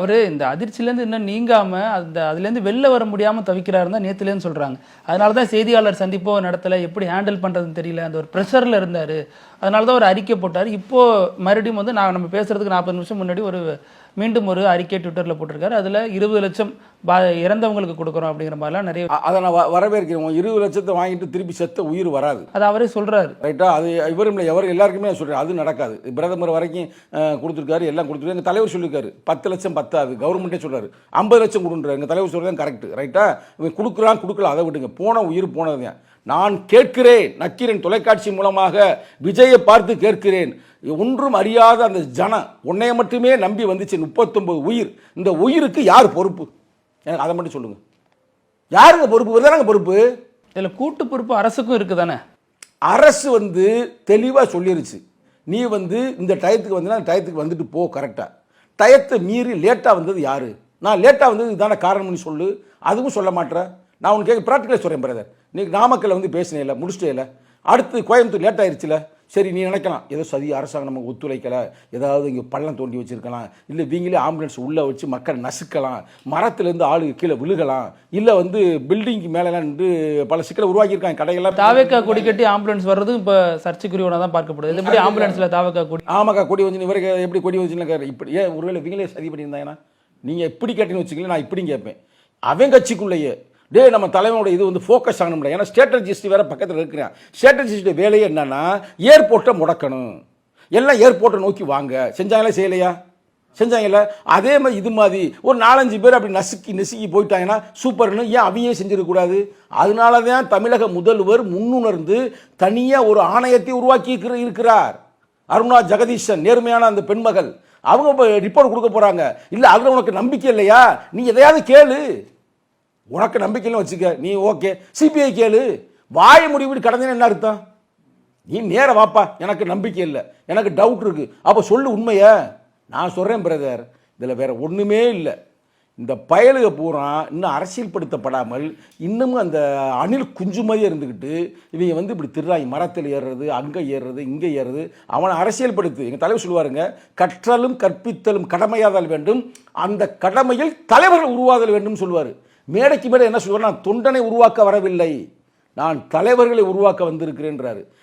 அவரு இந்த அதிர்ச்சியிலேருந்து இன்னும் நீங்காம அதுலேருந்து வெளில வர முடியாம தவிக்கிறாருன்னு தான் நேத்துலேருந்து சொல்றாங்க. அதனால தான் செய்தியாளர் சந்திப்போ நடத்தல, எப்படி ஹேண்டில் பண்றதுன்னு தெரியல, அந்த ஒரு ப்ரெஷர்ல இருந்தாரு. அதனால தான் ஒரு அறிக்கை போட்டார். இப்போ மறுபடியும் வந்து நம்ம பேசுறதுக்கு 40 நிமிஷம் முன்னாடி மீண்டும் ஒரு அறிக்கை ட்விட்டர்ல போட்டிருக்காரு. அதுல 20 லட்சம் இறந்தவங்களுக்கு கொடுக்குறோம் அப்படிங்கிற மாதிரிலாம் நிறைய. அதை நான் வரவேற்கிறேன். 20 லட்சத்தை வாங்கிட்டு திருப்பி செத்த உயிர் வராது, அது அவரே சொல்றாரு. ரைட்டா? அது இவரும் இல்லை, எவர் எல்லாருக்குமே சொல்றாரு, அது நடக்காது. பிரதமர் வரைக்கும் கொடுத்துருக்காரு, எல்லாம் கொடுத்துருக்காரு. எங்கள் தலைவர் சொல்லியிருக்காரு 10 லட்சம் பத்தாது, கவர்மெண்ட்டே சொல்றாரு 50 லட்சம் கொடுன்றாரு. எங்கள் தலைவர் சொல்றது கரெக்ட், ரைட்டா? இவன் கொடுக்குறான் கொடுக்கல அதை விட்டுங்க, போன உயிர் போனது. நான் கேட்கிறேன், நக்கீரன் தொலைக்காட்சி மூலமாக விஜயை பார்த்து கேட்கிறேன், ஒன்றும் அறியாத அந்த ஜனம் உன்னைய மட்டுமே நம்பி வந்துச்சு 39 உயிர். இந்த உயிருக்கு யார் பொறுப்பு? எனக்கு அதை மட்டும் சொல்லுங்க. யாருங்க பொறுப்பு? வருதானங்க பொறுப்பு. இதுல கூட்டு பொறுப்பு அரசுக்கும் இருக்குதானே? அரசு தெளிவாக சொல்லிருச்சு, நீ இந்த டயத்துக்கு வந்தா அந்த டயத்துக்கு வந்துட்டு போ. கரெக்டாக டயத்தை மீறி லேட்டாக வந்தது யாரு? நான் லேட்டாக வந்தது இதுதான காரணம்னு சொல்லு. அதுவும் சொல்ல மாட்டேன். நான் உனக்கு கேட்க ப்ராக்டிக்கலாக சொல்கிறேன் பிரதர். நீ நாமக்கல்ல பேசினே இல்லை, முடிச்சிட்டே இல்லை, அடுத்து கோயம்புத்தூர் லேட் ஆயிடுச்சுல. சரி, நீ நினைக்கலாம் ஏதோ சதி அரசாங்கம் நமக்கு ஒத்துழைக்கலை, ஏதாவது இங்கே பள்ளம் தோண்டி வச்சுருக்கலாம், இல்லை வீங்களே ஆம்புலன்ஸ் உள்ளே வச்சு மக்கள் நசுக்கலாம், மரத்துலேருந்து ஆளு கீழே விழுகலாம், இல்லை பில்டிங்க்கு மேலெலாம் நின்று பல சிக்கலை உருவாக்கியிருக்காங்க. கடைகள்லாம் தாவேக்கா கொடி கட்டி ஆம்புலன்ஸ் வர்றது இப்போ சர்ச்சைக்குரியவனாக தான் பார்க்கப்படுது. எப்படி ஆம்புலன்ஸில் தாவேக்கா கொடி? ஆமாக்கா, கொடி வந்து இவருக்கு எப்படி கொடி வச்சுன்னு இப்படி ஏன் ஒருவேளை வீங்களே சதி பண்ணியிருந்தாங்கன்னா நீங்கள் எப்படி கேட்டீங்கன்னு வச்சுக்கல, நான் இப்படி கேட்பேன். அவன் கட்சிக்குள்ளேயே நம்ம தலைவனோட இது ஃபோக்கஸ் ஆகணும்ல. ஏன்னா ஸ்ட்ராட்டஜிஸ்ட் வேற பக்கத்தில் இருக்கிறேன். ஸ்ட்ராட்டஜிஸ்ட் வேலையே என்னன்னா ஏர்போர்ட்டை முடக்கணும், எல்லாம் ஏர்போர்ட்டை நோக்கி வாங்க. செஞ்சாங்களா செய்யலையா? செஞ்சாங்கல்ல. அதே மாதிரி இது மாதிரி ஒரு 4-5 பேர் அப்படி நசுக்கி போயிட்டாங்கன்னா சூப்பர்னு ஏன் அவங்க செஞ்சிடக்கூடாது? அதனால தான் தமிழக முதல்வர் முன்னுணர்ந்து தனியாக ஒரு ஆணையத்தை உருவாக்கி இருக்கிறார். அருணா ஜெகதீசன், நேர்மையான அந்த பெண்மகள், அவங்க ரிப்போர்ட் கொடுக்க போறாங்க. இல்லை அதில் உனக்கு நம்பிக்கை இல்லையா? நீ எதையாவது கேளு. உனக்கு நம்பிக்கைன்னு வச்சுக்க, நீ ஓகே. சிபிஐ கேளு. வாய முடிவு கடந்தேன்னு என்ன அர்த்தம்? நீ நேர வாப்பா, எனக்கு நம்பிக்கை இல்லை, எனக்கு டவுட் இருக்கு, அப்போ சொல்லு உண்மைய. நான் சொல்கிறேன் பிரதர், இதில் வேற ஒன்றுமே இல்லை. இந்த பயலுக பூரா இன்னும் அரசியல்படுத்தப்படாமல் இன்னமும் அந்த அணில் குஞ்சு மாதிரியே இருந்துக்கிட்டு இவங்க இப்படி திருறாங்க. மரத்தில் ஏறுறது, அங்கே ஏறுறது, இங்கே ஏறுறது. அவனை அரசியல்படுத்து. எங்கள் தலைவர் சொல்லுவாருங்க, கற்றலும் கற்பித்தலும் கடமையாதல் வேண்டும், அந்த கடமையில் தலைவர்கள் உருவாதல் வேண்டும் சொல்லுவார். மேடைக்கு மேடை என்ன சொல்லுவார்? நான் தொண்டனை உருவாக்க வரவில்லை, நான் தலைவர்களை உருவாக்க வந்திருக்கிறேன்றாரு.